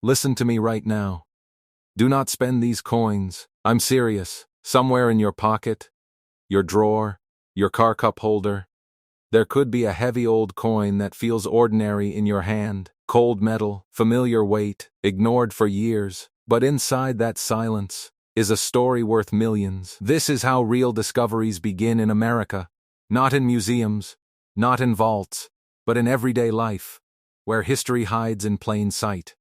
Listen to me right now. Do not spend these coins. I'm serious. Somewhere in your pocket, your drawer, your car cup holder, there could be a heavy old coin that feels ordinary in your hand, cold metal, familiar weight, ignored for years, but inside that silence is a story worth millions. This is how real discoveries begin in America, not in museums, not in vaults, but in everyday life, where history hides in plain sight.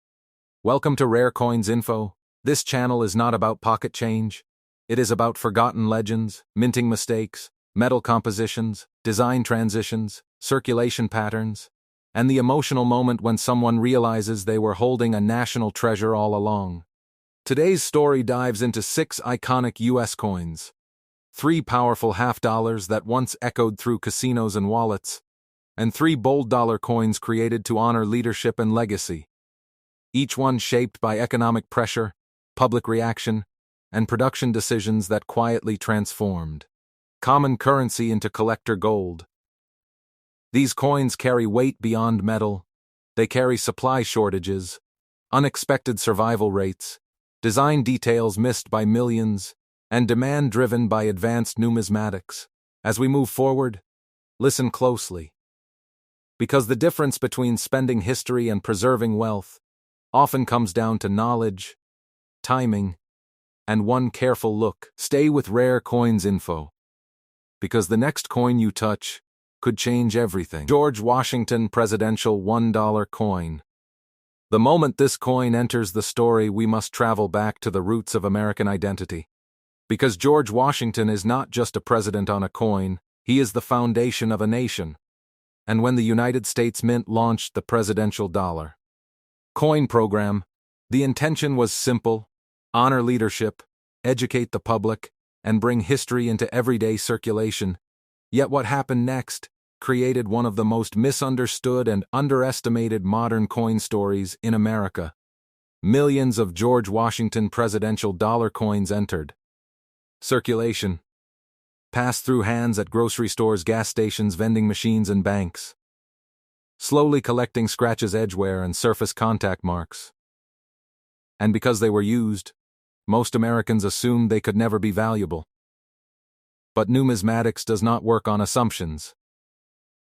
Welcome to Rare Coins Info. This channel is not about pocket change. It is about forgotten legends, minting mistakes, metal compositions, design transitions, circulation patterns, and the emotional moment when someone realizes they were holding a national treasure all along. Today's story dives into 6 iconic U.S. coins, 3 powerful half-dollars that once echoed through casinos and wallets, and 3 bold dollar coins created to honor leadership and legacy. Each one shaped by economic pressure, public reaction, and production decisions that quietly transformed common currency into collector gold. These coins carry weight beyond metal. They carry supply shortages, unexpected survival rates, design details missed by millions, and demand driven by advanced numismatics. As we move forward, listen closely. Because the difference between spending history and preserving wealth often comes down to knowledge, timing, and one careful look. Stay with Rare Coins Info, because the next coin you touch could change everything. George Washington Presidential $1 coin. The moment this coin enters the story, we must travel back to the roots of American identity. Because George Washington is not just a president on a coin, he is the foundation of a nation. And when the United States Mint launched the presidential dollar coin program, the intention was simple: honor leadership, educate the public, and bring history into everyday circulation. Yet what happened next created one of the most misunderstood and underestimated modern coin stories in America. Millions of George Washington presidential dollar coins entered circulation, passed through hands at grocery stores, gas stations, vending machines, and banks, slowly collecting scratches, edgeware, and surface contact marks. And because they were used, most Americans assumed they could never be valuable. But numismatics does not work on assumptions.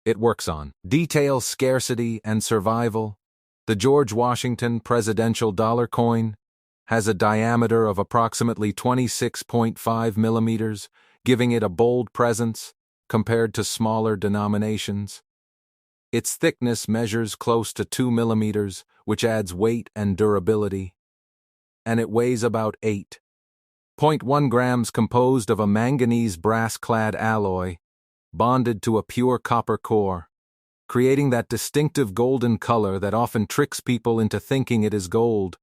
It works on detail, scarcity, and survival. The George Washington presidential dollar coin has a diameter of approximately 26.5 millimeters, giving it a bold presence compared to smaller denominations. Its thickness measures close to 2 millimeters, which adds weight and durability. And it weighs about 8.1 grams, composed of a manganese brass-clad alloy, bonded to a pure copper core, creating that distinctive golden color that often tricks people into thinking it is gold.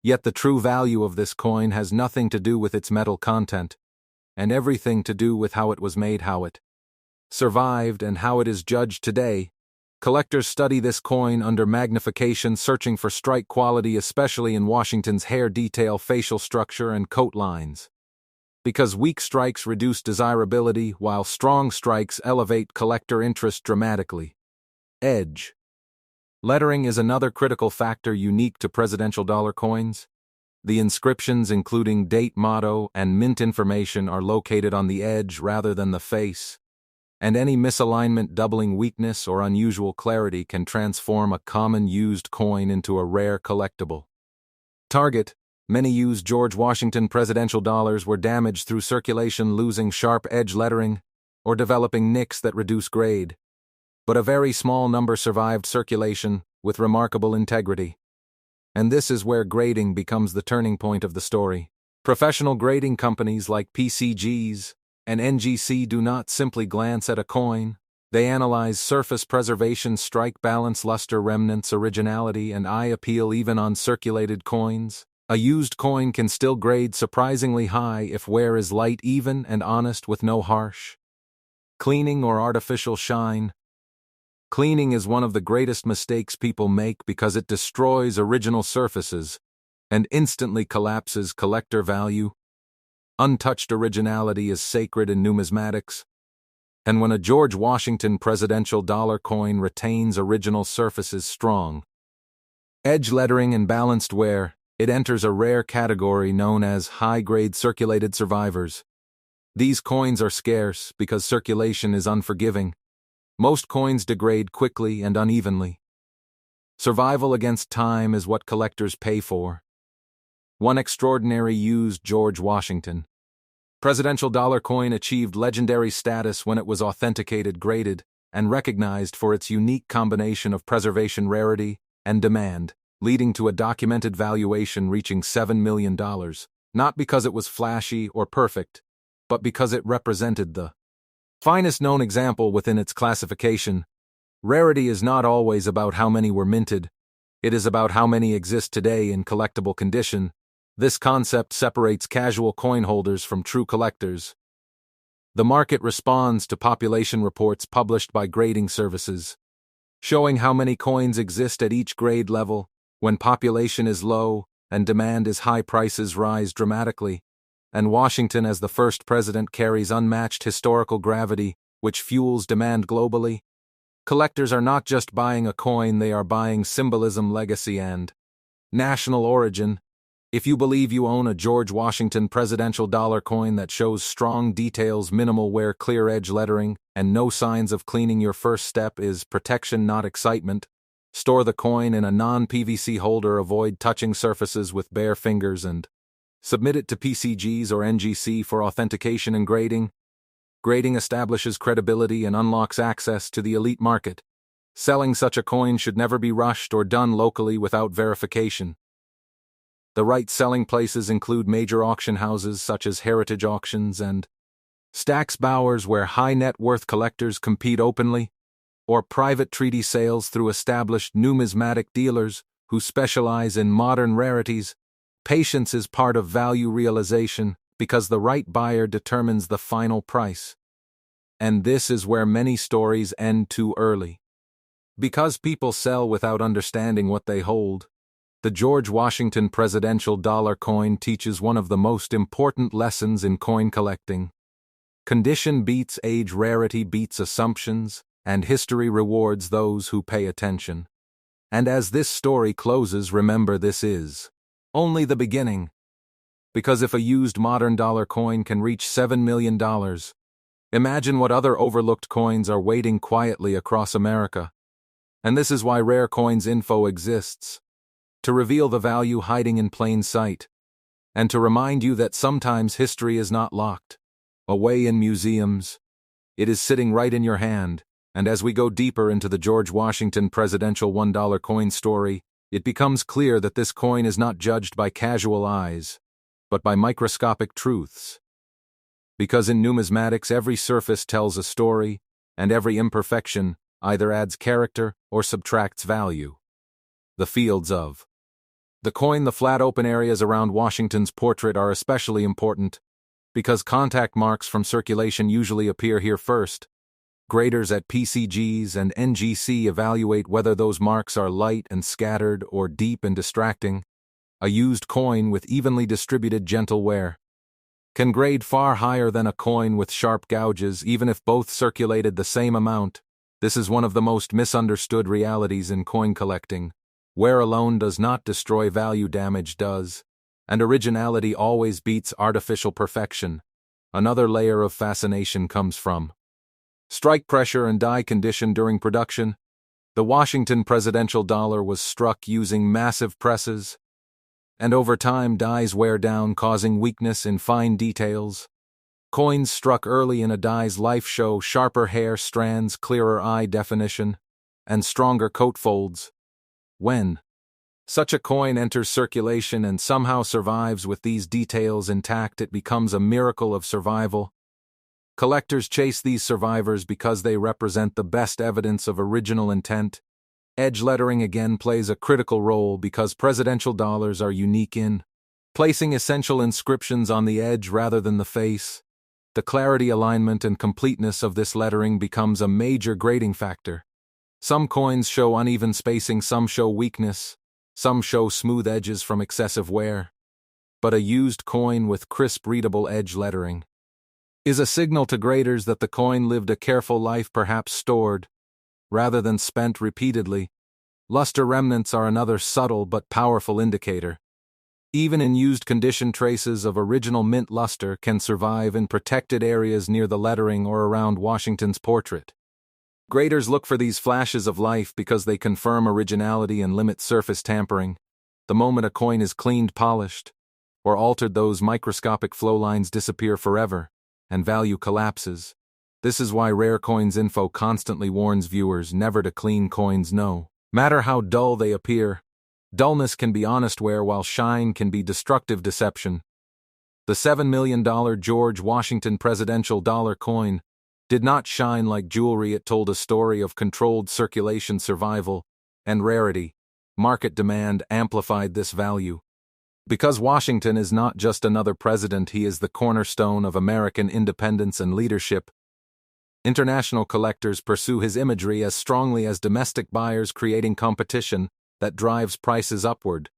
Yet the true value of this coin has nothing to do with its metal content, and everything to do with how it was made, how it survived, and how it is judged today. Collectors study this coin under magnification, searching for strike quality, especially in Washington's hair detail, facial structure, and coat lines. Because weak strikes reduce desirability, while strong strikes elevate collector interest dramatically. Edge. Lettering is another critical factor unique to presidential dollar coins. The inscriptions, including date, motto, and mint information, are located on the edge rather than the face, and any misalignment, doubling weakness, or unusual clarity can transform a common used coin into a rare collectible. Target. Many used George Washington presidential dollars were damaged through circulation, losing sharp edge lettering or developing nicks that reduce grade. But a very small number survived circulation with remarkable integrity. And this is where grading becomes the turning point of the story. Professional grading companies like PCGs and NGC do not simply glance at a coin. They analyze surface preservation, strike balance, luster, remnants, originality, and eye appeal. Even on circulated coins, a used coin can still grade surprisingly high if wear is light, even, and honest, with no harsh cleaning or artificial shine. Cleaning is one of the greatest mistakes people make because it destroys original surfaces and instantly collapses collector value. Untouched originality is sacred in numismatics, and when a George Washington presidential dollar coin retains original surfaces, strong Edge lettering and balanced wear, it enters a rare category known as high-grade circulated survivors. These coins are scarce because circulation is unforgiving. Most coins degrade quickly and unevenly. Survival against time is what collectors pay for. One extraordinary used George Washington presidential dollar coin achieved legendary status when it was authenticated, graded, and recognized for its unique combination of preservation rarity and demand, leading to a documented valuation reaching $7 million, not because it was flashy or perfect, but because it represented the finest known example within its classification. Rarity is not always about how many were minted. It is about how many exist today in collectible condition. This concept separates casual coin holders from true collectors. The market responds to population reports published by grading services, showing how many coins exist at each grade level. When population is low and demand is high, prices rise dramatically, and Washington as the first president carries unmatched historical gravity, which fuels demand globally. Collectors are not just buying a coin, they are buying symbolism, legacy, and national origin. If you believe you own a George Washington presidential dollar coin that shows strong details, minimal wear, clear edge lettering, and no signs of cleaning, your first step is protection, not excitement. Store the coin in a non-PVC holder, avoid touching surfaces with bare fingers, and submit it to PCGs or NGC for authentication and grading. Grading establishes credibility and unlocks access to the elite market. Selling such a coin should never be rushed or done locally without verification. The right selling places include major auction houses such as Heritage Auctions and Stack's Bowers, where high net worth collectors compete openly, or private treaty sales through established numismatic dealers who specialize in modern rarities. Patience is part of value realization because the right buyer determines the final price. And this is where many stories end too early. Because people sell without understanding what they hold. The George Washington presidential dollar coin teaches one of the most important lessons in coin collecting. Condition beats age, rarity beats assumptions, and history rewards those who pay attention. And as this story closes, remember this is only the beginning. Because if a used modern dollar coin can reach $7 million, imagine what other overlooked coins are waiting quietly across America. And this is why Rare Coins Info exists. To reveal the value hiding in plain sight, and to remind you that sometimes history is not locked away in museums. It is sitting right in your hand, and as we go deeper into the George Washington presidential $1 coin story, it becomes clear that this coin is not judged by casual eyes, but by microscopic truths. Because in numismatics, every surface tells a story, and every imperfection either adds character or subtracts value. The fields of the coin, the flat open areas around Washington's portrait are especially important, because contact marks from circulation usually appear here first. Graders at PCGs and NGC evaluate whether those marks are light and scattered or deep and distracting. A used coin with evenly distributed gentle wear can grade far higher than a coin with sharp gouges, even if both circulated the same amount. This is one of the most misunderstood realities in coin collecting. Wear alone does not destroy value, damage does. And originality always beats artificial perfection. Another layer of fascination comes from strike pressure and die condition during production. The Washington presidential dollar was struck using massive presses, and over time dies wear down, causing weakness in fine details. Coins struck early in a die's life show sharper hair strands, clearer eye definition, and stronger coat folds. When such a coin enters circulation and somehow survives with these details intact, it becomes a miracle of survival. Collectors chase these survivors because they represent the best evidence of original intent. Edge lettering again plays a critical role because presidential dollars are unique in placing essential inscriptions on the edge rather than the face. The clarity, alignment, and completeness of this lettering becomes a major grading factor. Some coins show uneven spacing, some show weakness, some show smooth edges from excessive wear. But a used coin with crisp, readable edge lettering is a signal to graders that the coin lived a careful life, perhaps stored, rather than spent repeatedly. Luster remnants are another subtle but powerful indicator. Even in used condition, traces of original mint luster can survive in protected areas near the lettering or around Washington's portrait. Graders look for these flashes of life because they confirm originality and limit surface tampering. The moment a coin is cleaned, polished, or altered, those microscopic flow lines disappear forever, and value collapses. This is why Rare Coins Info constantly warns viewers never to clean coins, no matter how dull they appear. Dullness can be honest wear, while shine can be destructive deception. The $7 million George Washington presidential dollar coin did not shine like jewelry. It told a story of controlled circulation, survival, and rarity. Market demand amplified this value. Because Washington is not just another president, he is the cornerstone of American independence and leadership. International collectors pursue his imagery as strongly as domestic buyers, creating competition that drives prices upward.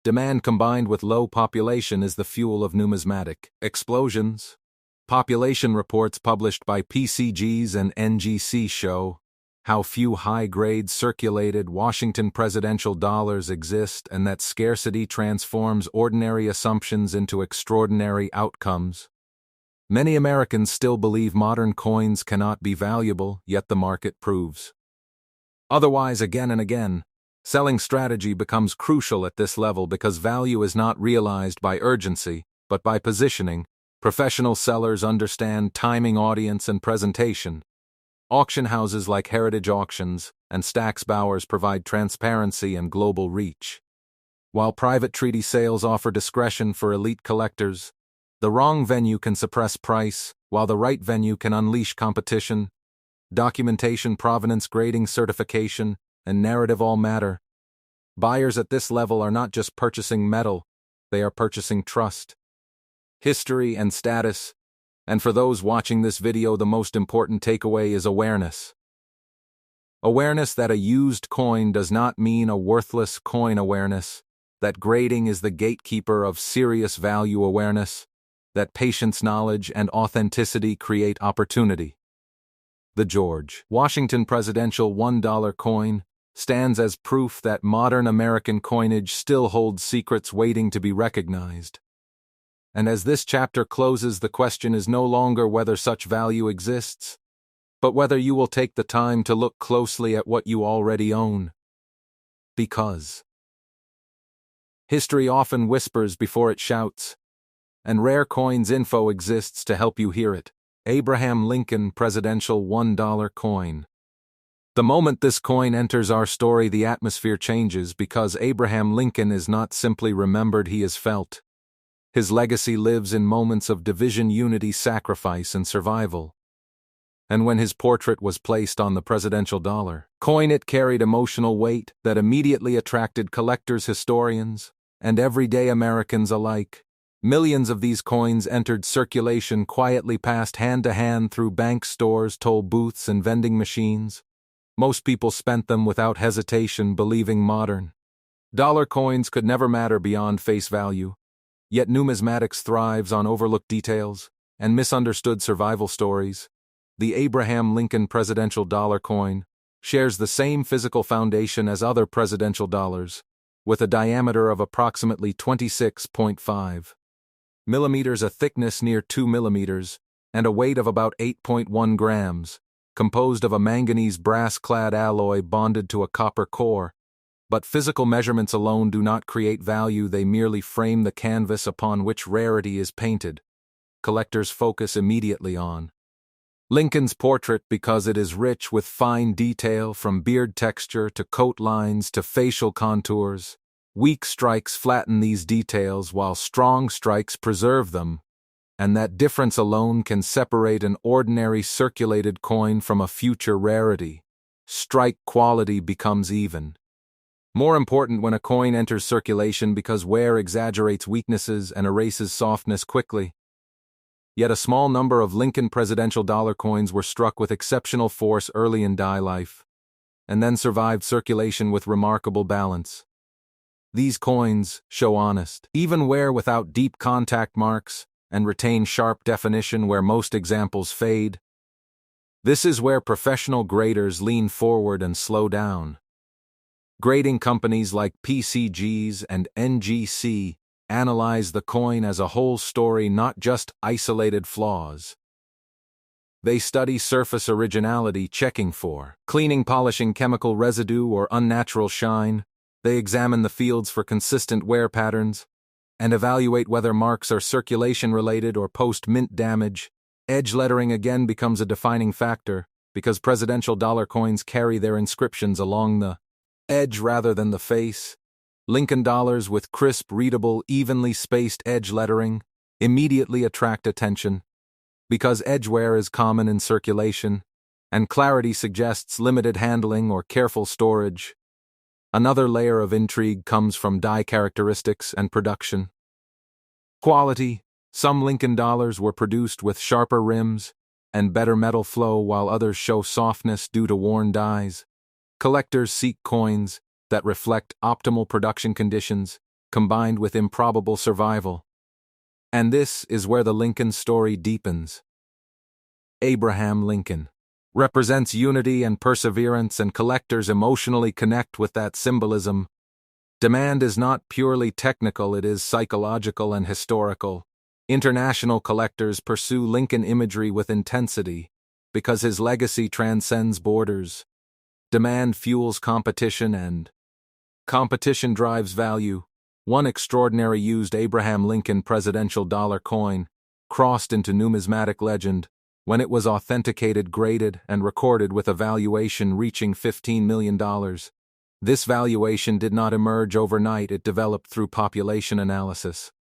Demand combined with low population is the fuel of numismatic explosions. Population reports published by PCGs and NGC show how few high-grade circulated Washington presidential dollars exist, and that scarcity transforms ordinary assumptions into extraordinary outcomes. Many Americans still believe modern coins cannot be valuable, yet the market proves otherwise again and again. Selling strategy becomes crucial at this level because value is not realized by urgency, but by positioning. Professional sellers understand timing, audience, and presentation. Auction houses like Heritage Auctions and Stack's Bowers provide transparency and global reach. While private treaty sales offer discretion for elite collectors, the wrong venue can suppress price, while the right venue can unleash competition. Documentation, provenance, grading, certification, and narrative all matter. Buyers at this level are not just purchasing metal, they are purchasing trust, history, and status. And for those watching this video, the most important takeaway is awareness. Awareness that a used coin does not mean a worthless coin. Awareness that grading is the gatekeeper of serious value. Awareness that patience, knowledge, and authenticity create opportunity. The George Washington presidential $1 coin stands as proof that modern American coinage still holds secrets waiting to be recognized. And as this chapter closes, the question is no longer whether such value exists, but whether you will take the time to look closely at what you already own. Because history often whispers before it shouts, and Rare Coins Info exists to help you hear it. Abraham Lincoln presidential $1 coin. The moment this coin enters our story, the atmosphere changes, because Abraham Lincoln is not simply remembered, he is felt. His legacy lives in moments of division, unity, sacrifice, and survival. And when his portrait was placed on the presidential dollar coin, it carried emotional weight that immediately attracted collectors, historians, and everyday Americans alike. Millions of these coins entered circulation, quietly passed hand to hand through bank, stores, toll booths, and vending machines. Most people spent them without hesitation, believing modern dollar coins could never matter beyond face value. Yet numismatics thrives on overlooked details and misunderstood survival stories. The Abraham Lincoln presidential dollar coin shares the same physical foundation as other presidential dollars, with a diameter of approximately 26.5 millimeters, a thickness near 2 millimeters, and a weight of about 8.1 grams. Composed of a manganese brass-clad alloy bonded to a copper core. But physical measurements alone do not create value, they merely frame the canvas upon which rarity is painted. Collectors focus immediately on Lincoln's portrait because it is rich with fine detail, from beard texture to coat lines to facial contours. Weak strikes flatten these details while strong strikes preserve them. And that difference alone can separate an ordinary circulated coin from a future rarity. Strike quality becomes even more important when a coin enters circulation because wear exaggerates weaknesses and erases softness quickly. Yet a small number of Lincoln presidential dollar coins were struck with exceptional force early in die life, and then survived circulation with remarkable balance. These coins show honest, even wear without deep contact marks, and retain sharp definition where most examples fade. This is where professional graders lean forward and slow down. Grading companies like PCGs and NGC analyze the coin as a whole story, not just isolated flaws. They study surface originality, checking for cleaning, polishing, chemical residue, or unnatural shine. They examine the fields for consistent wear patterns and evaluate whether marks are circulation-related or post-mint damage. Edge lettering again becomes a defining factor because presidential dollar coins carry their inscriptions along the edge rather than the face. Lincoln dollars with crisp, readable, evenly spaced edge lettering immediately attract attention because edge wear is common in circulation, and clarity suggests limited handling or careful storage. Another layer of intrigue comes from die characteristics and production. Quality: some Lincoln dollars were produced with sharper rims and better metal flow, while others show softness due to worn dies. Collectors seek coins that reflect optimal production conditions combined with improbable survival. And this is where the Lincoln story deepens. Abraham Lincoln represents unity and perseverance, and collectors emotionally connect with that symbolism. Demand is not purely technical, it is psychological and historical. International collectors pursue Lincoln imagery with intensity because his legacy transcends borders. Demand fuels competition, and competition drives value. One extraordinary used Abraham Lincoln presidential dollar coin crossed into numismatic legend when it was authenticated, graded, and recorded with a valuation reaching $15 million. This valuation did not emerge overnight, it developed through population analysis,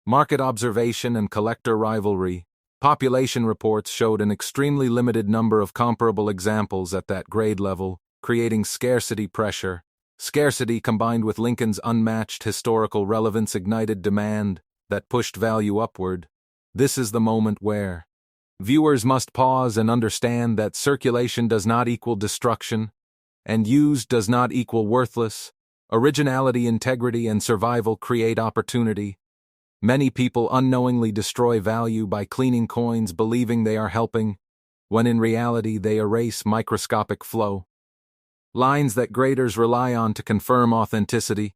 market observation, and collector rivalry. Population reports showed an extremely limited number of comparable examples at that grade level, creating scarcity pressure. Scarcity combined with Lincoln's unmatched historical relevance ignited demand that pushed value upward. This is the moment where viewers must pause and understand that circulation does not equal destruction, and used does not equal worthless. Originality, integrity, and survival create opportunity. Many people unknowingly destroy value by cleaning coins, believing they are helping, when in reality they erase microscopic flow. Lines that graders rely on to confirm authenticity.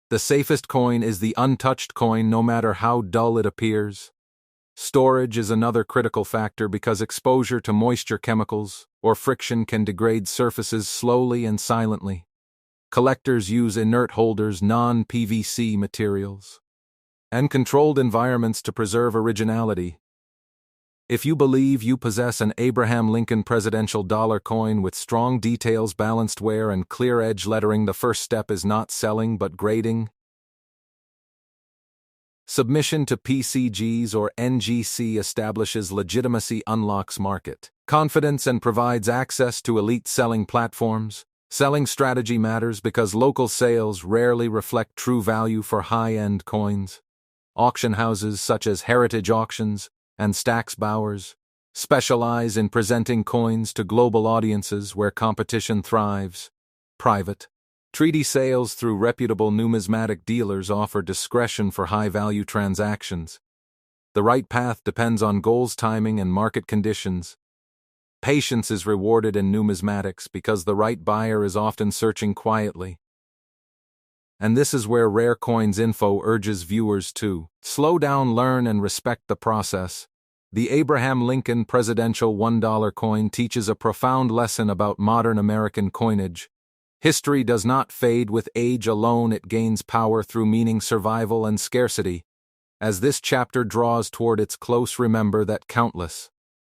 The safest coin is the untouched coin, no matter how dull it appears. Storage is another critical factor because exposure to moisture, chemicals, or friction can degrade surfaces slowly and silently. Collectors use inert holders, non-PVC materials, and controlled environments to preserve originality. If you believe you possess an Abraham Lincoln presidential dollar coin with strong details, balanced wear, and clear edge lettering, the first step is not selling but grading. Submission to PCGs or NGC establishes legitimacy, unlocks market confidence, and provides access to elite selling platforms. Selling strategy matters because local sales rarely reflect true value for high-end coins. Auction houses such as Heritage Auctions and Stack's Bowers specialize in presenting coins to global audiences where competition thrives. Private treaty sales through reputable numismatic dealers offer discretion for high-value transactions. The right path depends on goals, timing, and market conditions. Patience is rewarded in numismatics because the right buyer is often searching quietly. And this is where Rare Coins Info urges viewers to slow down, learn, and respect the process. The Abraham Lincoln presidential $1 coin teaches a profound lesson about modern American coinage. History does not fade with age alone, it gains power through meaning, survival, and scarcity. As this chapter draws toward its close, remember that countless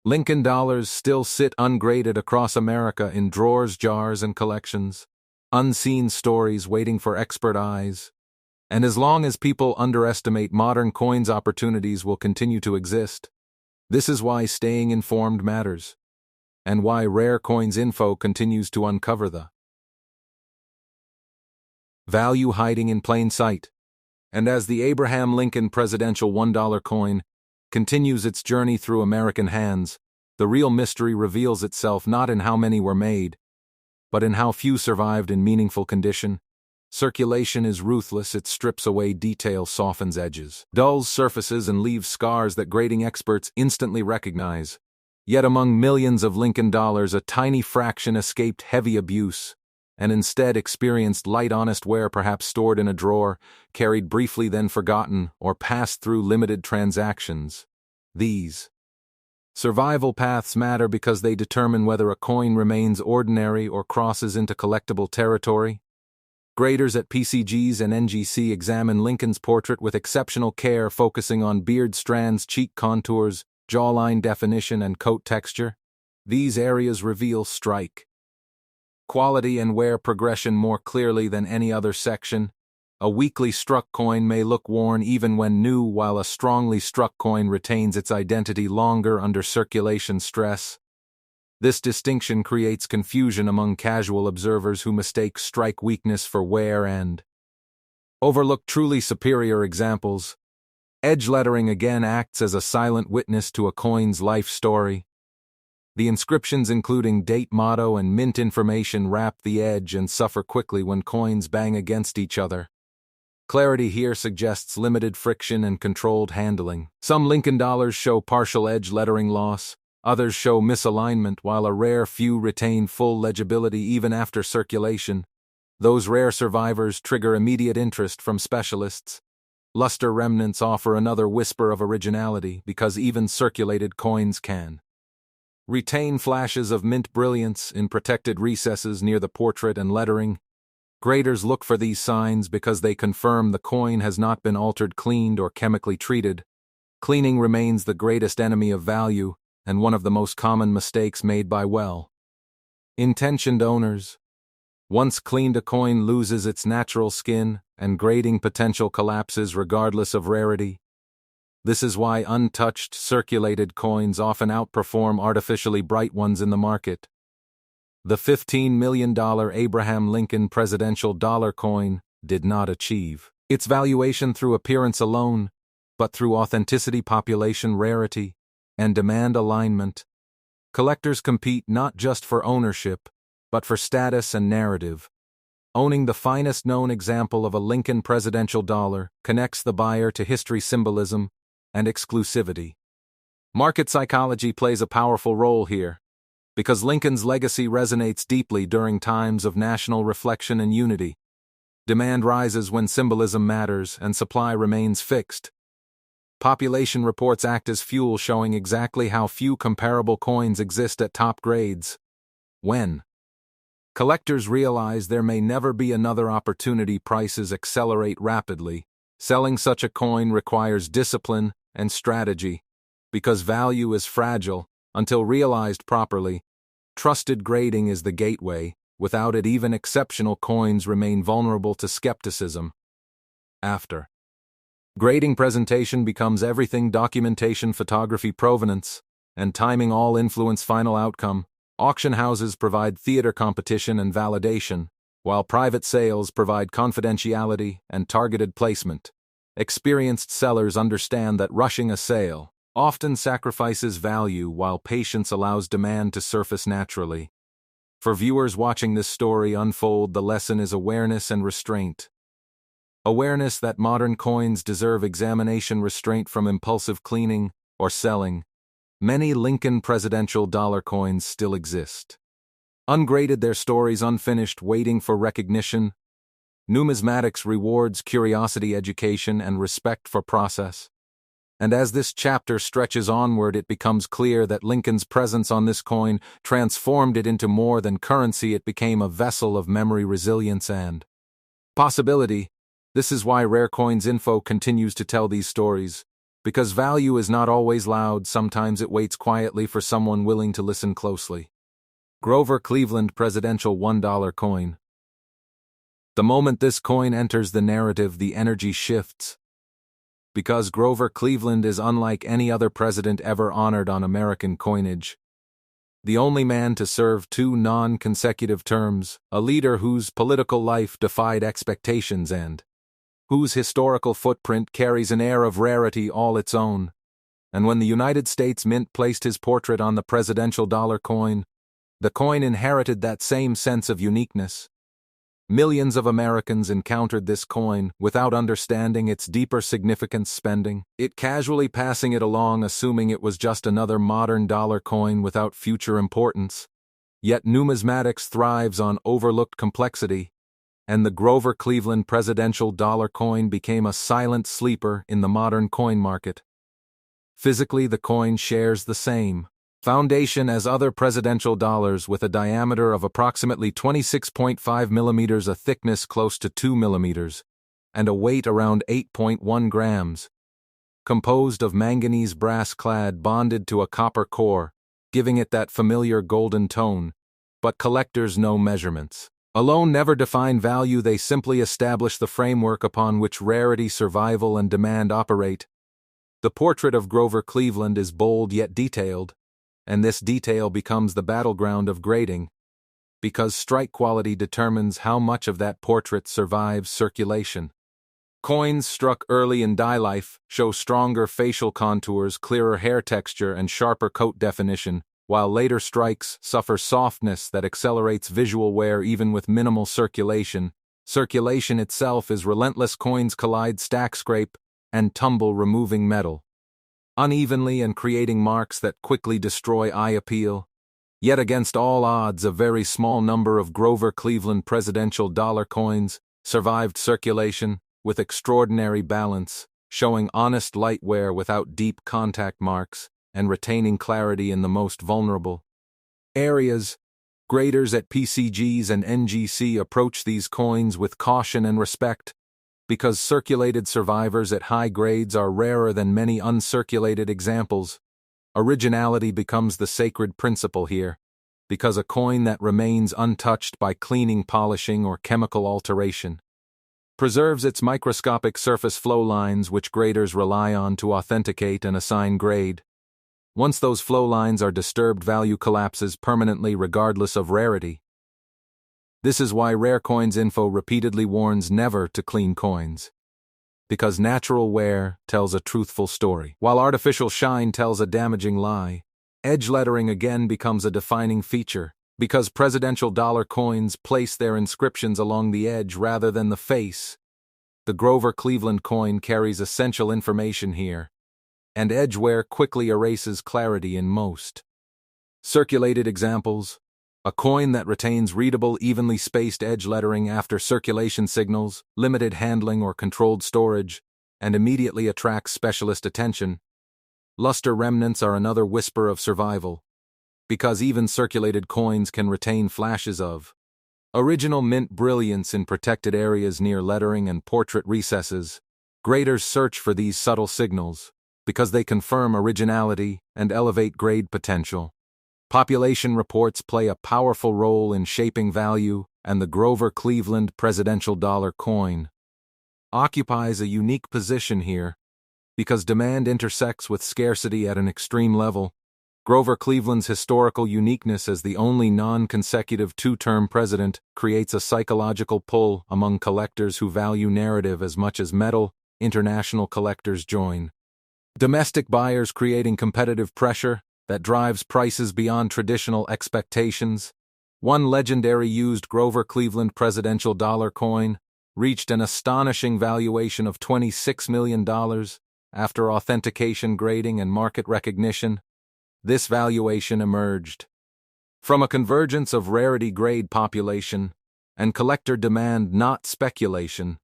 Lincoln dollars still sit ungraded across America in drawers, jars, and collections. Unseen stories waiting for expert eyes. And as long as people underestimate modern coins, opportunities will continue to exist. This is why staying informed matters, and why Rare Coins Info continues to uncover the value hiding in plain sight. And as the Abraham Lincoln presidential $1 coin continues its journey through American hands, the real mystery reveals itself not in how many were made, but in how few survived in meaningful condition. Circulation is ruthless, it strips away detail, softens edges, dulls surfaces, and leaves scars that grading experts instantly recognize. Yet among millions of Lincoln dollars, a tiny fraction escaped heavy abuse, and instead experienced light honest wear, perhaps stored in a drawer, carried briefly then forgotten, or passed through limited transactions. These survival paths matter because they determine whether a coin remains ordinary or crosses into collectible territory. Graders at PCGs and NGC examine Lincoln's portrait with exceptional care, focusing on beard strands, cheek contours, jawline definition, and coat texture. These areas reveal strike, quality, and wear progression more clearly than any other section. A weakly struck coin may look worn even when new, while a strongly struck coin retains its identity longer under circulation stress. This distinction creates confusion among casual observers who mistake strike weakness for wear and overlook truly superior examples. Edge lettering again acts as a silent witness to a coin's life story. The inscriptions, including date, motto, and mint information, wrap the edge and suffer quickly when coins bang against each other. Clarity here suggests limited friction and controlled handling. Some Lincoln dollars show partial edge lettering loss. Others show misalignment, while a rare few retain full legibility even after circulation. Those rare survivors trigger immediate interest from specialists. Luster remnants offer another whisper of originality, because even circulated coins can retain flashes of mint brilliance in protected recesses near the portrait and lettering. Graders look for these signs because they confirm the coin has not been altered, cleaned, or chemically treated. Cleaning remains the greatest enemy of value, and one of the most common mistakes made by well-intentioned owners. Once cleaned, a coin loses its natural skin, and grading potential collapses regardless of rarity. This is why untouched, circulated coins often outperform artificially bright ones in the market. The $15 million Abraham Lincoln presidential dollar coin did not achieve its valuation through appearance alone, but through authenticity, population rarity, and demand alignment. Collectors compete not just for ownership, but for status and narrative. Owning the finest known example of a Lincoln presidential dollar connects the buyer to history, symbolism, and exclusivity. Market psychology plays a powerful role here, because Lincoln's legacy resonates deeply during times of national reflection and unity. Demand rises when symbolism matters and supply remains fixed. Population reports act as fuel, showing exactly how few comparable coins exist at top grades. When collectors realize there may never be another opportunity, prices accelerate rapidly. Selling such a coin requires discipline and strategy, because value is fragile until realized properly. Trusted grading is the gateway. Without it, even exceptional coins remain vulnerable to skepticism. After grading, presentation becomes everything. Documentation, photography, provenance, and timing all influence final outcome. Auction houses provide theater competition and validation, while private sales provide confidentiality and targeted placement. Experienced sellers understand that rushing a sale often sacrifices value, while patience allows demand to surface naturally. For viewers watching this story unfold, the lesson is awareness and restraint. Awareness that modern coins deserve examination, restraint from impulsive cleaning or selling. Many Lincoln presidential dollar coins still exist, ungraded, their stories unfinished, waiting for recognition. Numismatics rewards curiosity, education, and respect for process. And as this chapter stretches onward, it becomes clear that Lincoln's presence on this coin transformed it into more than currency. It became a vessel of memory, resilience, and possibility. This is why Rare Coins Info continues to tell these stories, because value is not always loud. Sometimes it waits quietly for someone willing to listen closely. Grover Cleveland presidential $1 coin. The moment this coin enters the narrative, the energy shifts. Because Grover Cleveland is unlike any other president ever honored on American coinage. The only man to serve 2 non-consecutive terms, a leader whose political life defied expectations and whose historical footprint carries an air of rarity all its own. And when the United States Mint placed his portrait on the presidential dollar coin, the coin inherited that same sense of uniqueness. Millions of Americans encountered this coin without understanding its deeper significance, spending it casually, passing it along, assuming it was just another modern dollar coin without future importance. Yet numismatics thrives on overlooked complexity, and the Grover Cleveland presidential dollar coin became a silent sleeper in the modern coin market. Physically, the coin shares the same foundation as other presidential dollars, with a diameter of approximately 26.5 millimeters, a thickness close to 2 millimeters, and a weight around 8.1 grams. Composed of manganese brass clad bonded to a copper core, giving it that familiar golden tone, but collectors know measurements alone never define value, they simply establish the framework upon which rarity, survival, and demand operate. The portrait of Grover Cleveland is bold yet detailed, and this detail becomes the battleground of grading, because strike quality determines how much of that portrait survives circulation. Coins struck early in die life show stronger facial contours, clearer hair texture, and sharper coat definition, while later strikes suffer softness that accelerates visual wear even with minimal circulation. Circulation itself is relentless. Coins collide, stack, scrape, and tumble, removing metal unevenly and creating marks that quickly destroy eye appeal. Yet against all odds, a very small number of Grover Cleveland presidential dollar coins survived circulation with extraordinary balance, showing honest light wear without deep contact marks, and retaining clarity in the most vulnerable areas. Graders at PCGs and NGC approach these coins with caution and respect, because circulated survivors at high grades are rarer than many uncirculated examples. Originality becomes the sacred principle here, because a coin that remains untouched by cleaning, polishing, or chemical alteration preserves its microscopic surface flow lines, which graders rely on to authenticate and assign grade. Once those flow lines are disturbed, value collapses permanently regardless of rarity. This is why Rare Coins Info repeatedly warns never to clean coins, because natural wear tells a truthful story, while artificial shine tells a damaging lie. Edge lettering again becomes a defining feature, because presidential dollar coins place their inscriptions along the edge rather than the face. The Grover Cleveland coin carries essential information here, and edge wear quickly erases clarity in most circulated examples. A coin that retains readable, evenly spaced edge lettering after circulation signals, limited handling, or controlled storage, and immediately attracts specialist attention. Luster remnants are another whisper of survival, because even circulated coins can retain flashes of original mint brilliance in protected areas near lettering and portrait recesses. Graders search for these subtle signals, because they confirm originality and elevate grade potential. Population reports play a powerful role in shaping value, and the Grover Cleveland presidential dollar coin occupies a unique position here, because demand intersects with scarcity at an extreme level. Grover Cleveland's historical uniqueness as the only non-consecutive two-term president creates a psychological pull among collectors who value narrative as much as metal. International collectors join domestic buyers, creating competitive pressure that drives prices beyond traditional expectations. One legendary used Grover Cleveland presidential dollar coin reached an astonishing valuation of $26 million after authentication, grading, and market recognition. This valuation emerged from a convergence of rarity, grade, population, and collector demand, not speculation.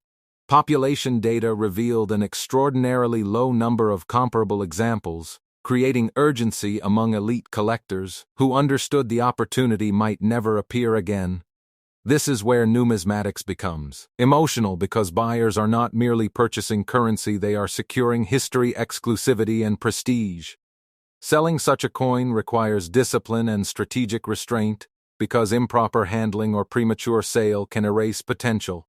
Population data revealed an extraordinarily low number of comparable examples, creating urgency among elite collectors who understood the opportunity might never appear again. This is where numismatics becomes emotional, because buyers are not merely purchasing currency, they are securing history, exclusivity, and prestige. Selling such a coin requires discipline and strategic restraint, because improper handling or premature sale can erase potential.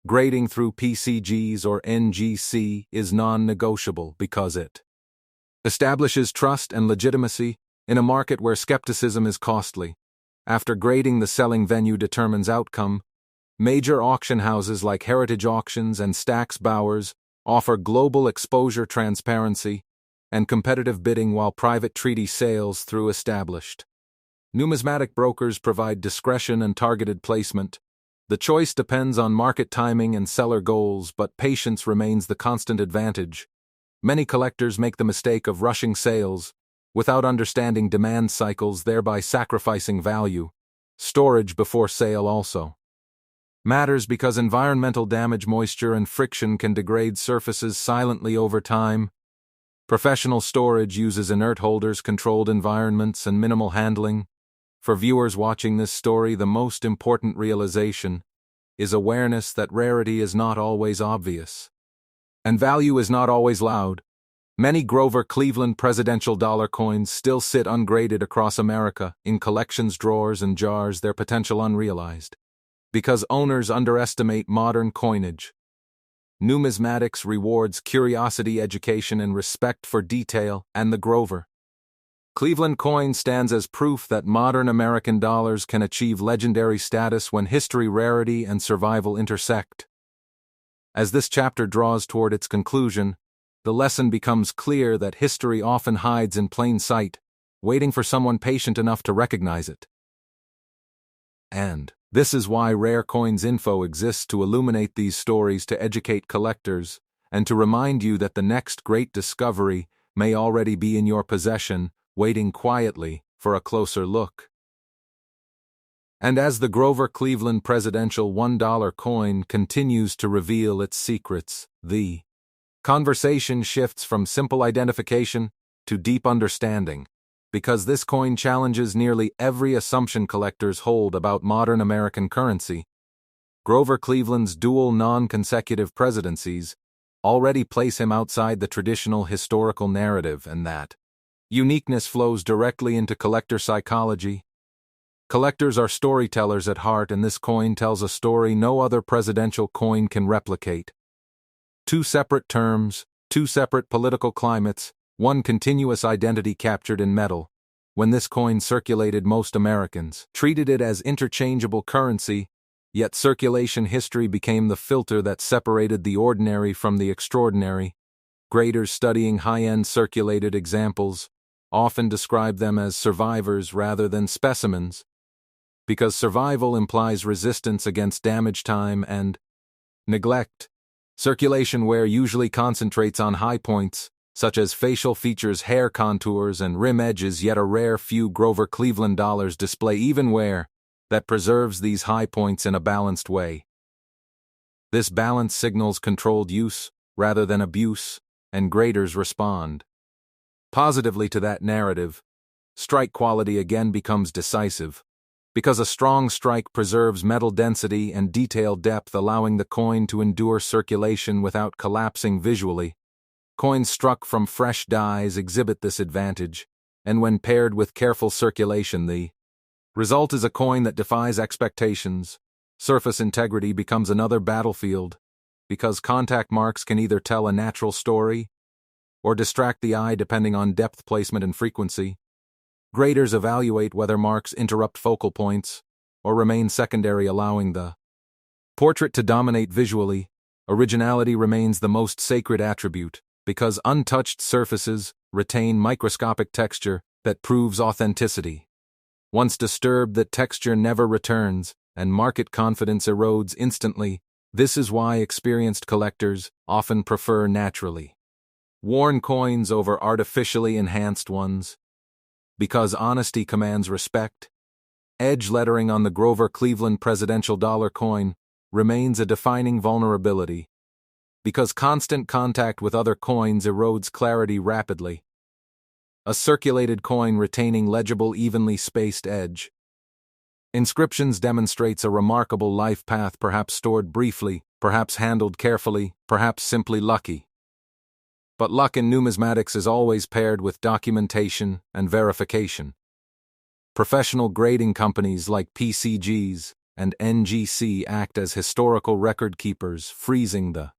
Grading through PCGs or NGC is non-negotiable, because it establishes trust and legitimacy in a market where skepticism is costly. After grading, the selling venue determines outcome. Major auction houses like Heritage Auctions and Stack's Bowers offer global exposure, transparency, and competitive bidding, while private treaty sales through established numismatic brokers provide discretion and targeted placement. The choice depends on market timing and seller goals, but patience remains the constant advantage. Many collectors make the mistake of rushing sales, without understanding demand cycles, thereby sacrificing value. Storage before sale also matters because environmental damage, moisture, and friction can degrade surfaces silently over time. Professional storage uses inert holders, controlled environments, and minimal handling. For viewers watching this story, the most important realization is awareness that rarity is not always obvious, and value is not always loud. Many Grover Cleveland presidential dollar coins still sit ungraded across America, in collections drawers and jars, their potential unrealized. Because owners underestimate modern coinage. Numismatics rewards curiosity, education, and respect for detail, and the Grover Cleveland coin stands as proof that modern American dollars can achieve legendary status when history, rarity, and survival intersect. As this chapter draws toward its conclusion, the lesson becomes clear that history often hides in plain sight, waiting for someone patient enough to recognize it. And this is why Rare Coins Info exists, to illuminate these stories, to educate collectors, and to remind you that the next great discovery may already be in your possession, waiting quietly for a closer look. And as the Grover Cleveland presidential $1 coin continues to reveal its secrets, the conversation shifts from simple identification to deep understanding, because this coin challenges nearly every assumption collectors hold about modern American currency. Grover Cleveland's dual non-consecutive presidencies already place him outside the traditional historical narrative, and that uniqueness flows directly into collector psychology. Collectors are storytellers at heart, and this coin tells a story no other presidential coin can replicate. Two separate terms, two separate political climates, one continuous identity captured in metal. When this coin circulated, most Americans treated it as interchangeable currency, yet circulation history became the filter that separated the ordinary from the extraordinary. Graders studying high-end circulated examples often describe them as survivors rather than specimens, because survival implies resistance against damage, time, and neglect. Circulation wear usually concentrates on high points, such as facial features, hair contours, and rim edges, yet a rare few Grover Cleveland dollars display even wear that preserves these high points in a balanced way. This balance signals controlled use rather than abuse, and graders respond positively to that narrative. Strike quality again becomes decisive, because a strong strike preserves metal density and detail depth, allowing the coin to endure circulation without collapsing visually. Coins struck from fresh dies exhibit this advantage, and when paired with careful circulation, the result is a coin that defies expectations. Surface integrity becomes another battlefield, because contact marks can either tell a natural story or distract the eye depending on depth, placement, and frequency. Graders evaluate whether marks interrupt focal points or remain secondary, allowing the portrait to dominate visually. Originality remains the most sacred attribute, because untouched surfaces retain microscopic texture that proves authenticity. Once disturbed, that texture never returns, and market confidence erodes instantly. This is why experienced collectors often prefer naturally worn coins over artificially enhanced ones. Because honesty commands respect, edge lettering on the Grover Cleveland presidential dollar coin remains a defining vulnerability. Because constant contact with other coins erodes clarity rapidly. A circulated coin retaining legible, evenly spaced edge. Inscriptions demonstrates a remarkable life path, perhaps stored briefly, perhaps handled carefully, perhaps simply lucky. But luck in numismatics is always paired with documentation and verification. Professional grading companies like PCGs and NGC act as historical record keepers, freezing the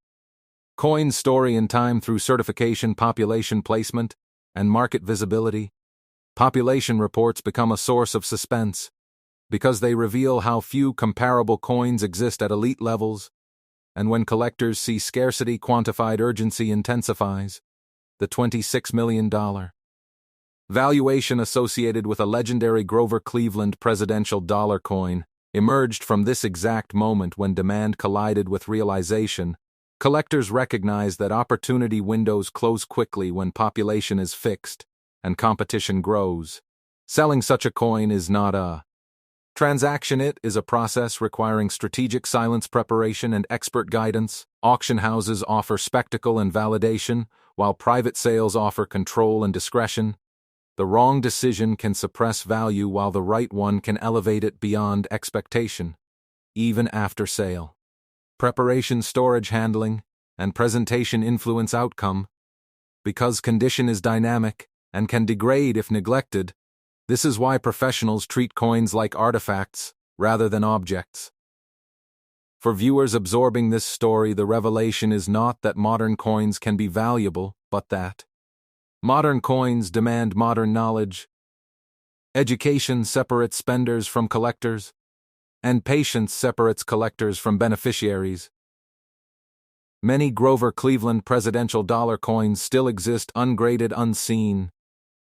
coin's story in time through certification, population placement, and market visibility. Population reports become a source of suspense, because they reveal how few comparable coins exist at elite levels, and when collectors see scarcity quantified, urgency intensifies. The $26 million valuation associated with a legendary Grover Cleveland presidential dollar coin emerged from this exact moment when demand collided with realization. Collectors recognize that opportunity windows close quickly when population is fixed, and competition grows. Selling such a coin is not a transaction. It is a process requiring strategic silence preparation and expert guidance. Auction houses offer spectacle and validation, while private sales offer control and discretion. The wrong decision can suppress value while the right one can elevate it beyond expectation, even after sale. Preparation, storage, handling, and presentation influence outcome. Because condition is dynamic and can degrade if neglected, this is why professionals treat coins like artifacts rather than objects. For viewers absorbing this story, the revelation is not that modern coins can be valuable, but that modern coins demand modern knowledge. Education separates spenders from collectors, and patience separates collectors from beneficiaries. Many Grover Cleveland presidential dollar coins still exist ungraded, unseen,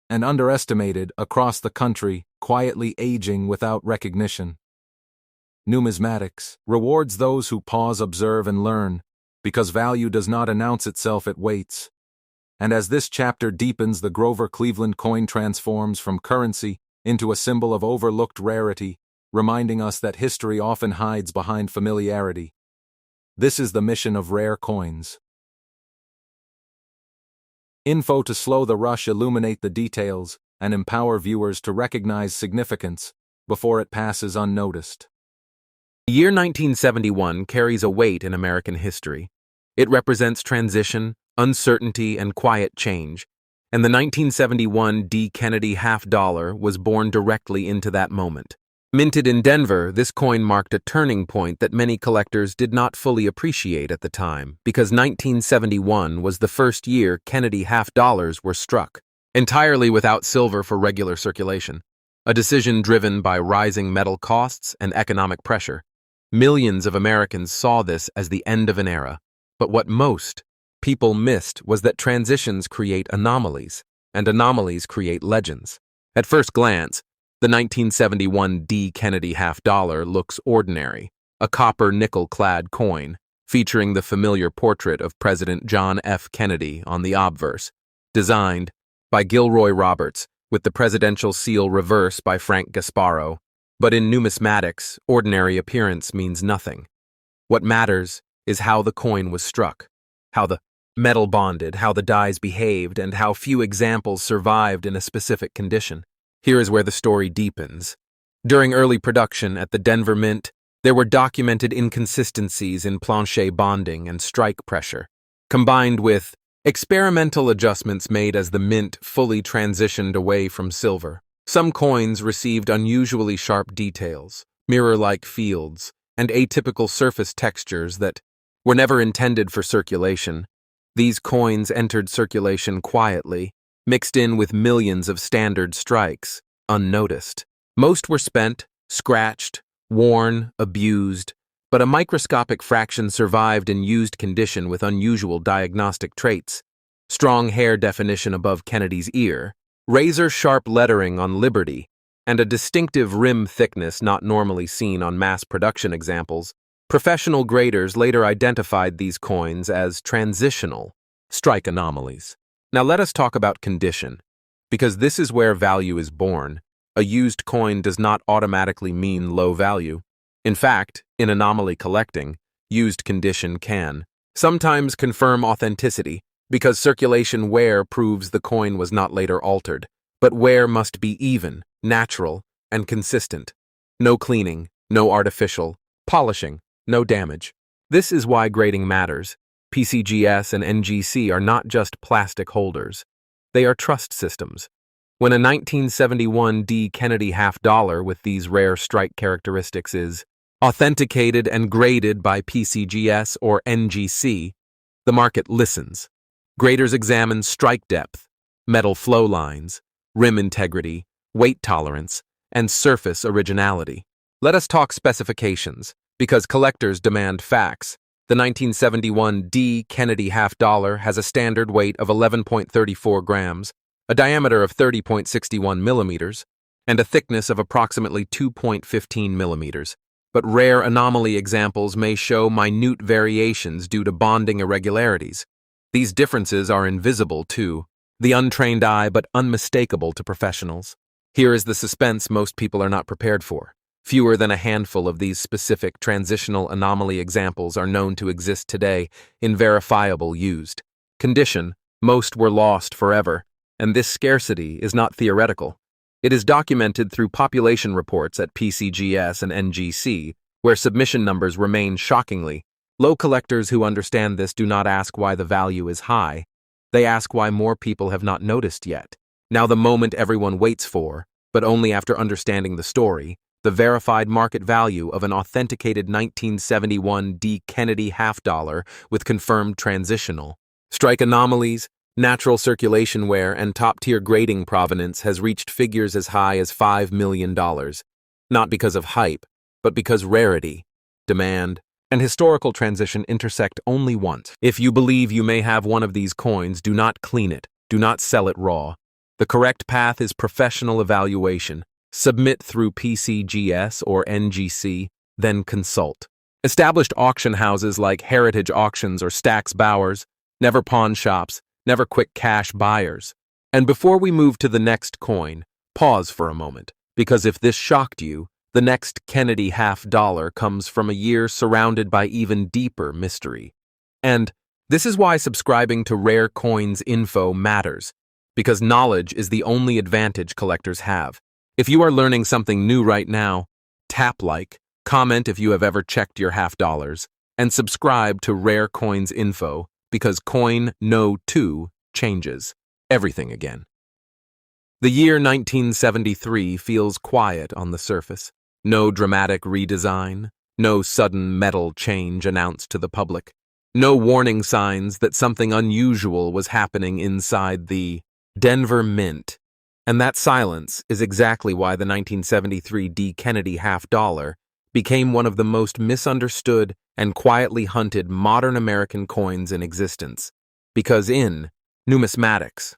and underestimated across the country, quietly aging without recognition. Numismatics rewards those who pause, observe, and learn, because value does not announce itself, it waits. And as this chapter deepens, the Grover Cleveland coin transforms from currency into a symbol of overlooked rarity, reminding us that history often hides behind familiarity. This is the mission of rare coins. Info to slow the rush, illuminate the details, and empower viewers to recognize significance before it passes unnoticed. The year 1971 carries a weight in American history. It represents transition, uncertainty, and quiet change, and the 1971 D. Kennedy $50 was born directly into that moment. Minted in Denver, this coin marked a turning point that many collectors did not fully appreciate at the time, because 1971 was the first year Kennedy $50 were struck, entirely without silver for regular circulation, a decision driven by rising metal costs and economic pressure. Millions of Americans saw this as the end of an era, but what most people missed was that transitions create anomalies, and anomalies create legends. At first glance, the 1971 D. Kennedy $50 looks ordinary, a copper nickel-clad coin featuring the familiar portrait of President John F. Kennedy on the obverse, designed by Gilroy Roberts, with the presidential seal reverse by Frank Gasparo. But in numismatics, ordinary appearance means nothing. What matters is how the coin was struck, how the metal bonded, how the dies behaved, and how few examples survived in a specific condition. Here is where the story deepens. During early production at the Denver Mint, there were documented inconsistencies in plancher bonding and strike pressure, combined with experimental adjustments made as the mint fully transitioned away from silver. Some coins received unusually sharp details, mirror-like fields, and atypical surface textures that were never intended for circulation. These coins entered circulation quietly, mixed in with millions of standard strikes, unnoticed. Most were spent, scratched, worn, abused, but a microscopic fraction survived in used condition with unusual diagnostic traits: strong hair definition above Kennedy's ear, razor-sharp lettering on Liberty, and a distinctive rim thickness not normally seen on mass production examples. Professional graders later identified these coins as transitional strike anomalies. Now let us talk about condition, because this is where value is born. A used coin does not automatically mean low value. In fact, in anomaly collecting, used condition can sometimes confirm authenticity, because circulation wear proves the coin was not later altered. But wear must be even, natural, and consistent. No cleaning, no artificial polishing, no damage. This is why grading matters. PCGS and NGC are not just plastic holders. They are trust systems. When a 1971 D. Kennedy $50 with these rare strike characteristics is authenticated and graded by PCGS or NGC, the market listens. Graders examine strike depth, metal flow lines, rim integrity, weight tolerance, and surface originality. Let us talk specifications, because collectors demand facts. The 1971 D. Kennedy $50 has a standard weight of 11.34 grams, a diameter of 30.61 millimeters, and a thickness of approximately 2.15 millimeters. But rare anomaly examples may show minute variations due to bonding irregularities. These differences are invisible to the untrained eye but unmistakable to professionals. Here is the suspense most people are not prepared for. Fewer than a handful of these specific transitional anomaly examples are known to exist today in verifiable used condition. Most were lost forever, and this scarcity is not theoretical. It is documented through population reports at PCGS and NGC, where submission numbers remain shockingly low. Collectors who understand this do not ask why the value is high. They ask why more people have not noticed yet. Now the moment everyone waits for, but only after understanding the story, the verified market value of an authenticated 1971 D. Kennedy half-dollar with confirmed transitional strike anomalies, natural circulation wear, and top-tier grading provenance has reached figures as high as $5 million. Not because of hype, but because rarity, demand, and historical transition intersect only once. If you believe you may have one of these coins, do not clean it, do not sell it raw. The correct path is professional evaluation. Submit through PCGS or NGC, then consult. Established auction houses like Heritage Auctions or Stack's Bowers, never pawn shops, never quick cash buyers. And before we move to the next coin, pause for a moment, because if this shocked you, the next Kennedy half-dollar comes from a year surrounded by even deeper mystery. And this is why subscribing to Rare Coins Info matters, because knowledge is the only advantage collectors have. If you are learning something new right now, tap like, comment if you have ever checked your half-dollars, and subscribe to Rare Coins Info, because Coin No 2 changes everything again. The year 1973 feels quiet on the surface. No dramatic redesign, no sudden metal change announced to the public, no warning signs that something unusual was happening inside the Denver Mint. And that silence is exactly why the 1973 D. Kennedy half-dollar became one of the most misunderstood and quietly hunted modern American coins in existence. Because in numismatics,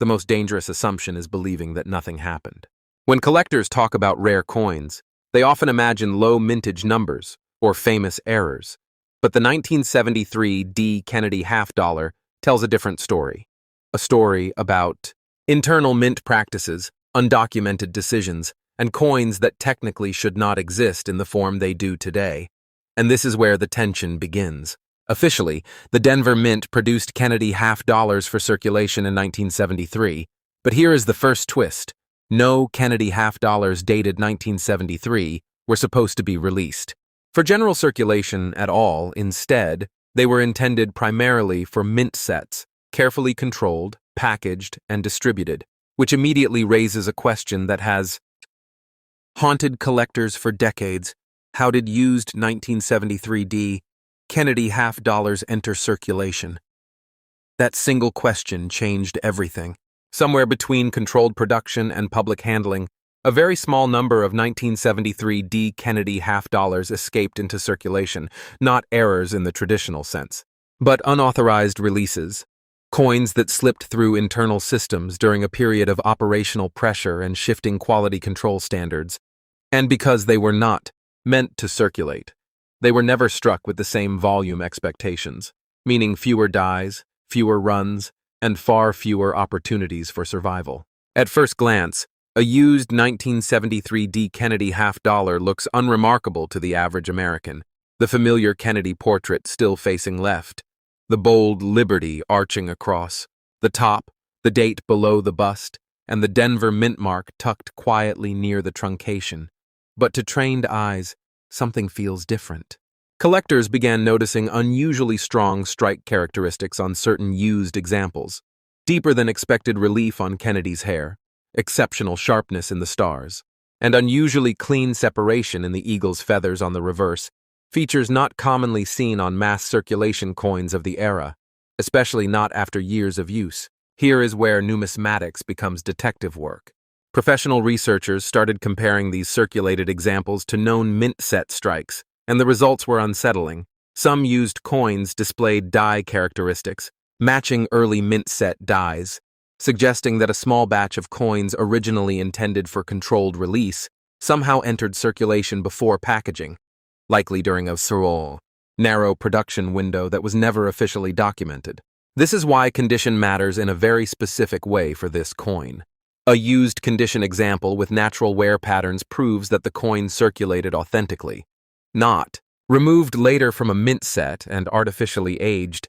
the most dangerous assumption is believing that nothing happened. When collectors talk about rare coins, they often imagine low mintage numbers or famous errors. But the 1973 D. Kennedy half-dollar tells a different story. A story about internal mint practices, undocumented decisions, and coins that technically should not exist in the form they do today. And this is where the tension begins. Officially, the Denver Mint produced Kennedy half-dollars for circulation in 1973, but here is the first twist. No Kennedy half-dollars dated 1973 were supposed to be released for general circulation at all. Instead, they were intended primarily for mint sets, carefully controlled, packaged, and distributed, which immediately raises a question that has haunted collectors for decades. How did used 1973 D. Kennedy half-dollars enter circulation? That single question changed everything. Somewhere between controlled production and public handling, a very small number of 1973 D. Kennedy half-dollars escaped into circulation, not errors in the traditional sense, but unauthorized releases. Coins that slipped through internal systems during a period of operational pressure and shifting quality control standards. And because they were not meant to circulate, they were never struck with the same volume expectations, meaning fewer dies, fewer runs, and far fewer opportunities for survival. At first glance, a used 1973 D. Kennedy half-dollar looks unremarkable to the average American. The familiar Kennedy portrait still facing left, the bold Liberty arching across, the top, the date below the bust, and the Denver Mint mark tucked quietly near the truncation. But to trained eyes, something feels different. Collectors began noticing unusually strong strike characteristics on certain used examples, deeper than expected relief on Kennedy's hair, exceptional sharpness in the stars, and unusually clean separation in the eagle's feathers on the reverse, features not commonly seen on mass circulation coins of the era, especially not after years of use. Here is where numismatics becomes detective work. Professional researchers started comparing these circulated examples to known mint set strikes, and the results were unsettling. Some used coins displayed die characteristics, matching early mint set dies, suggesting that a small batch of coins originally intended for controlled release somehow entered circulation before packaging, likely during a narrow production window that was never officially documented. This is why condition matters in a very specific way for this coin. A used condition example with natural wear patterns proves that the coin circulated authentically. Not removed later from a mint set and artificially aged.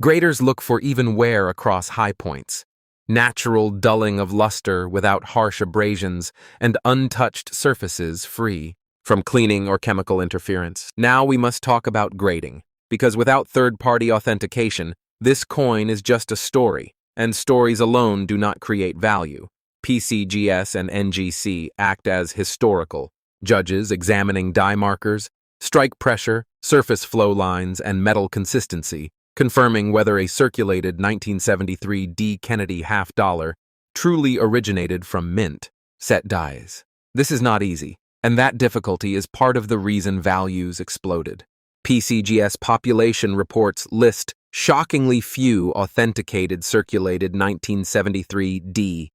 Graders look for even wear across high points, natural dulling of luster without harsh abrasions, and untouched surfaces free from cleaning or chemical interference. Now we must talk about grading, because without third-party authentication, this coin is just a story, and stories alone do not create value. PCGS and NGC act as historical judges examining die markers, strike pressure, surface flow lines, and metal consistency, confirming whether a circulated 1973 D. Kennedy half-dollar truly originated from mint set dies. This is not easy, and that difficulty is part of the reason values exploded. PCGS population reports list shockingly few authenticated circulated 1973 D.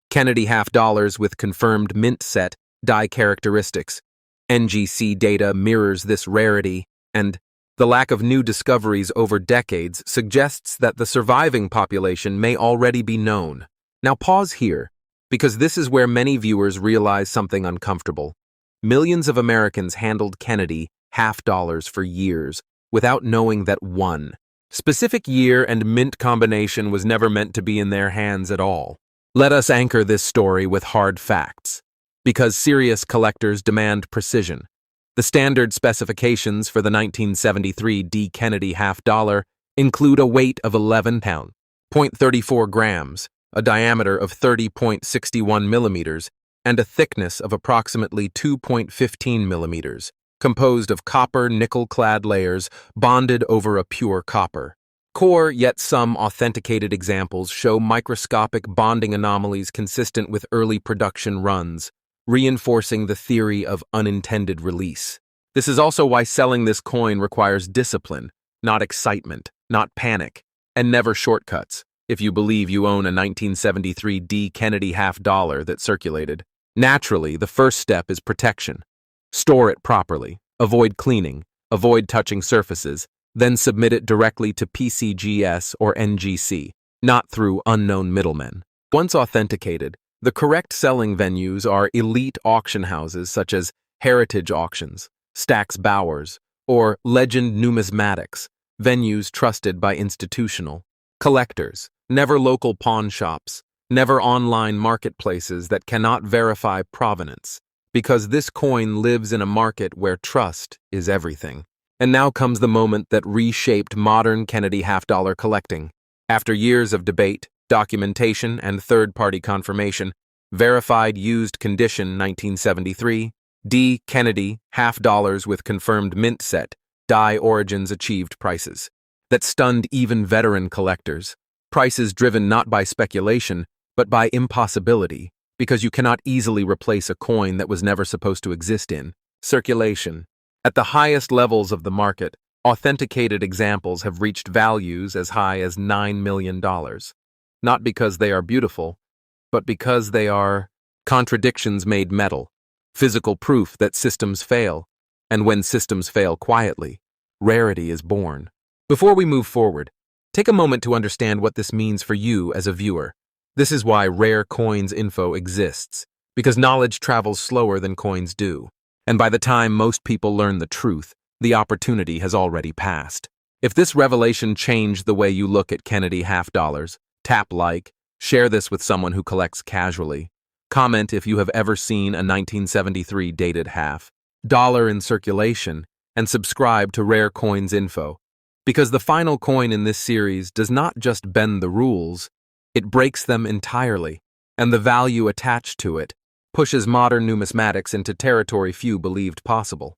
Kennedy half-dollars with confirmed mint set die characteristics. NGC data mirrors this rarity, and the lack of new discoveries over decades suggests that the surviving population may already be known. Now pause here, because this is where many viewers realize something uncomfortable. Millions of Americans handled Kennedy half-dollars for years without knowing that one specific year and mint combination was never meant to be in their hands at all. Let us anchor this story with hard facts, because serious collectors demand precision. The standard specifications for the 1973 D. Kennedy half-dollar include a weight of 11 pounds, 0.34 grams, a diameter of 30.61 millimeters, and a thickness of approximately 2.15 millimeters, composed of copper nickel-clad layers bonded over a pure copper core, yet some authenticated examples show microscopic bonding anomalies consistent with early production runs, reinforcing the theory of unintended release. This is also why selling this coin requires discipline, not excitement, not panic, and never shortcuts. If you believe you own a 1973 D. Kennedy half-dollar that circulated, naturally, the first step is protection. Store it properly, avoid cleaning, avoid touching surfaces, then submit it directly to PCGS or NGC, not through unknown middlemen. Once authenticated, the correct selling venues are elite auction houses such as Heritage Auctions, Stack's Bowers, or Legend Numismatics, venues trusted by institutional collectors, never local pawn shops, never online marketplaces that cannot verify provenance, because this coin lives in a market where trust is everything. And now comes the moment that reshaped modern Kennedy half-dollar collecting. After years of debate, documentation, and third-party confirmation, verified used condition 1973, D. Kennedy half-dollars with confirmed mint set, die origins achieved prices that stunned even veteran collectors. Prices driven not by speculation, but by impossibility, because you cannot easily replace a coin that was never supposed to exist in circulation. At the highest levels of the market, authenticated examples have reached values as high as $9 million. Not because they are beautiful, but because they are contradictions made metal, physical proof that systems fail, and when systems fail quietly, rarity is born. Before we move forward, take a moment to understand what this means for you as a viewer. This is why Rare Coins Info exists, because knowledge travels slower than coins do. And by the time most people learn the truth, the opportunity has already passed. If this revelation changed the way you look at Kennedy half-dollars, tap like, share this with someone who collects casually. Comment if you have ever seen a 1973 dated half-dollar in circulation, and subscribe to Rare Coins Info. Because the final coin in this series does not just bend the rules, it breaks them entirely, and the value attached to it pushes modern numismatics into territory few believed possible.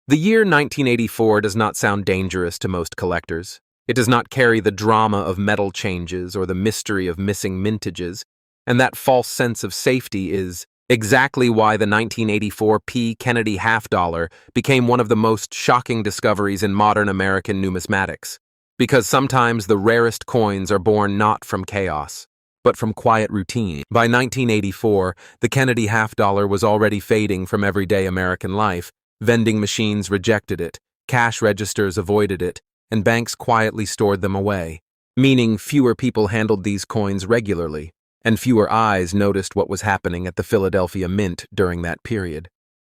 The year 1984 does not sound dangerous to most collectors. It does not carry the drama of metal changes or the mystery of missing mintages, and that false sense of safety is exactly why the 1984 P. Kennedy half-dollar became one of the most shocking discoveries in modern American numismatics. Because sometimes the rarest coins are born not from chaos, but from quiet routine. By 1984, the Kennedy half-dollar was already fading from everyday American life. Vending machines rejected it, cash registers avoided it, and banks quietly stored them away, meaning fewer people handled these coins regularly, and fewer eyes noticed what was happening at the Philadelphia Mint during that period.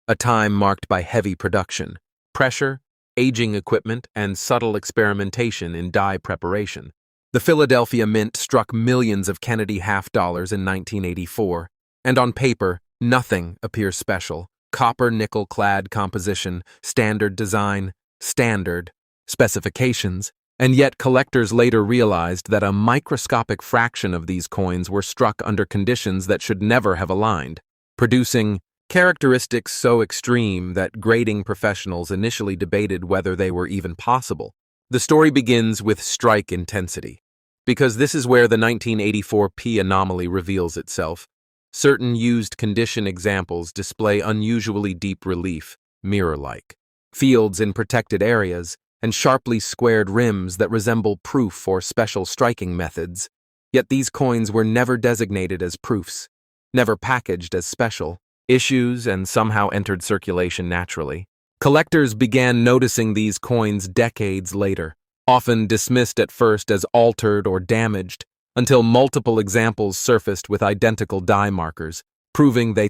A time marked by heavy production, pressure, aging equipment, and subtle experimentation in die preparation. The Philadelphia Mint struck millions of Kennedy half-dollars in 1984, and on paper, nothing appears special. Copper nickel-clad composition, standard design, standard specifications, and yet collectors later realized that a microscopic fraction of these coins were struck under conditions that should never have aligned, producing characteristics so extreme that grading professionals initially debated whether they were even possible. The story begins with strike intensity, because this is where the 1984 P anomaly reveals itself. Certain used condition examples display unusually deep relief, mirror-like, fields in protected areas, and sharply squared rims that resemble proof for special striking methods. Yet these coins were never designated as proofs, never packaged as special issues, and somehow entered circulation naturally. Collectors began noticing these coins decades later, often dismissed at first as altered or damaged, until multiple examples surfaced with identical die markers, proving they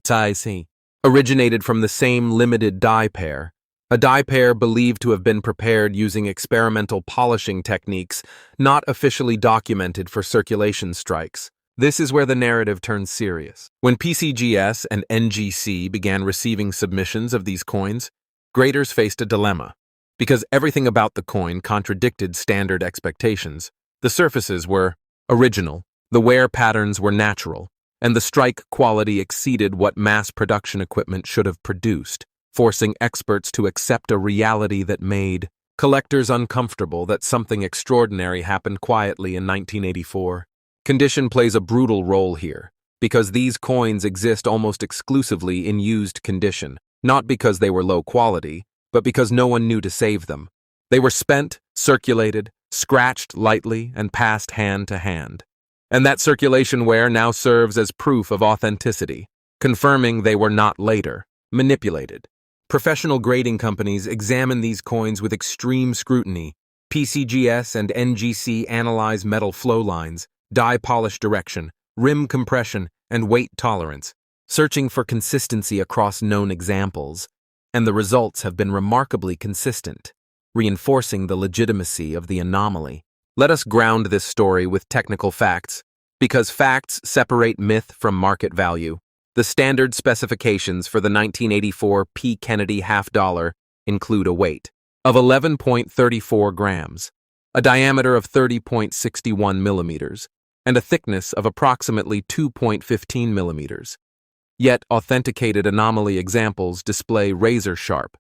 originated from the same limited die pair, a die pair believed to have been prepared using experimental polishing techniques not officially documented for circulation strikes. This is where the narrative turns serious. When PCGS and NGC began receiving submissions of these coins, graders faced a dilemma. Because everything about the coin contradicted standard expectations, the surfaces were original, the wear patterns were natural, and the strike quality exceeded what mass production equipment should have produced, forcing experts to accept a reality that made collectors uncomfortable that something extraordinary happened quietly in 1984. Condition plays a brutal role here, because these coins exist almost exclusively in used condition, not because they were low quality, but because no one knew to save them. They were spent, circulated, scratched lightly, and passed hand to hand. And that circulation wear now serves as proof of authenticity, confirming they were not later manipulated. Professional grading companies examine these coins with extreme scrutiny. PCGS and NGC analyze metal flow lines, die polish direction, rim compression, and weight tolerance, searching for consistency across known examples, and the results have been remarkably consistent, reinforcing the legitimacy of the anomaly. Let us ground this story with technical facts, because facts separate myth from market value. The standard specifications for the 1984 P. Kennedy half-dollar include a weight of 11.34 grams, a diameter of 30.61 millimeters, and a thickness of approximately 2.15 millimeters. Yet authenticated anomaly examples display razor-sharp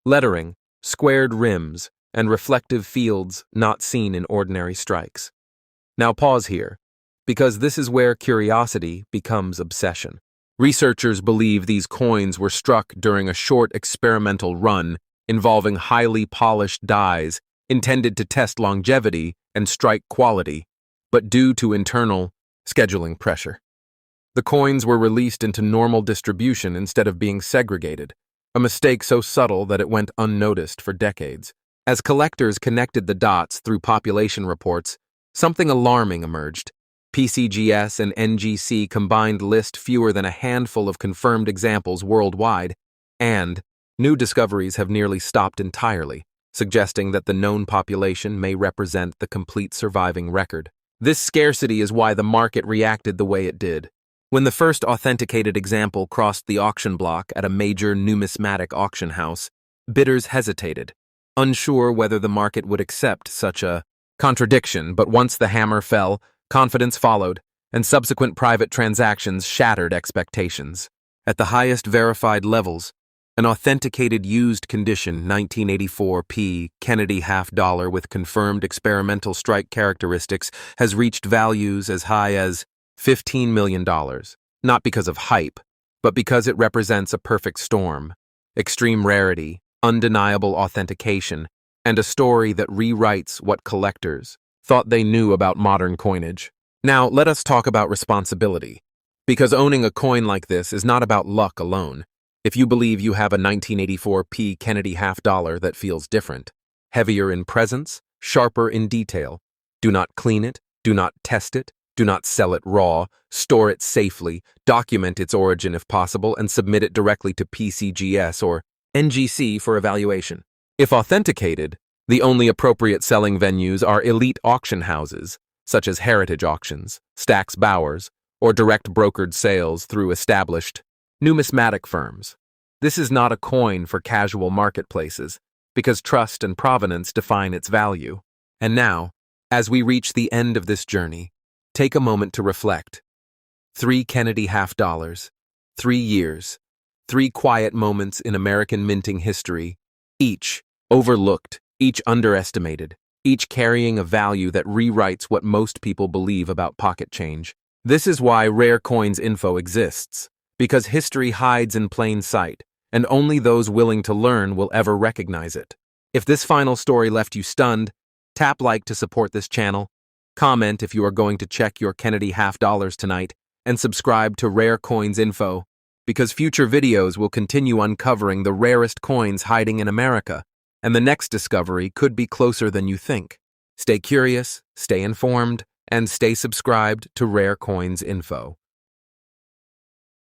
lettering, squared rims, and reflective fields not seen in ordinary strikes. Now pause here, because this is where curiosity becomes obsession. Researchers believe these coins were struck during a short experimental run involving highly polished dies intended to test longevity and strike quality, but due to internal scheduling pressure. The coins were released into normal distribution instead of being segregated, a mistake so subtle that it went unnoticed for decades. As collectors connected the dots through population reports, something alarming emerged. PCGS and NGC combined list fewer than a handful of confirmed examples worldwide, and new discoveries have nearly stopped entirely, suggesting that the known population may represent the complete surviving record. This scarcity is why the market reacted the way it did. When the first authenticated example crossed the auction block at a major numismatic auction house, bidders hesitated, unsure whether the market would accept such a contradiction, but once the hammer fell, confidence followed, and subsequent private transactions shattered expectations. At the highest verified levels, an authenticated used condition 1984 P. Kennedy half-dollar with confirmed experimental strike characteristics has reached values as high as $15 million, not because of hype, but because it represents a perfect storm, extreme rarity, undeniable authentication, and a story that rewrites what collectors thought they knew about modern coinage. Now, let us talk about responsibility, because owning a coin like this is not about luck alone. If you believe you have a 1984 P. Kennedy half-dollar that feels different, heavier in presence, sharper in detail. Do not clean it, do not test it, do not sell it raw, store it safely, document its origin if possible, and submit it directly to PCGS or NGC for evaluation. If authenticated, the only appropriate selling venues are elite auction houses, such as Heritage Auctions, Stack's Bowers, or direct brokered sales through established numismatic firms. This is not a coin for casual marketplaces, because trust and provenance define its value. And now, as we reach the end of this journey, take a moment to reflect. 3 Kennedy $50, 3 years, 3 quiet moments in American minting history, each overlooked, each underestimated, each carrying a value that rewrites what most people believe about pocket change. This is why Rare Coins Info exists, because history hides in plain sight, and only those willing to learn will ever recognize it. If this final story left you stunned, tap like to support this channel, comment if you are going to check your Kennedy $50 tonight, and subscribe to Rare Coins Info, because future videos will continue uncovering the rarest coins hiding in America, and the next discovery could be closer than you think. Stay curious, stay informed, and stay subscribed to Rare Coins Info.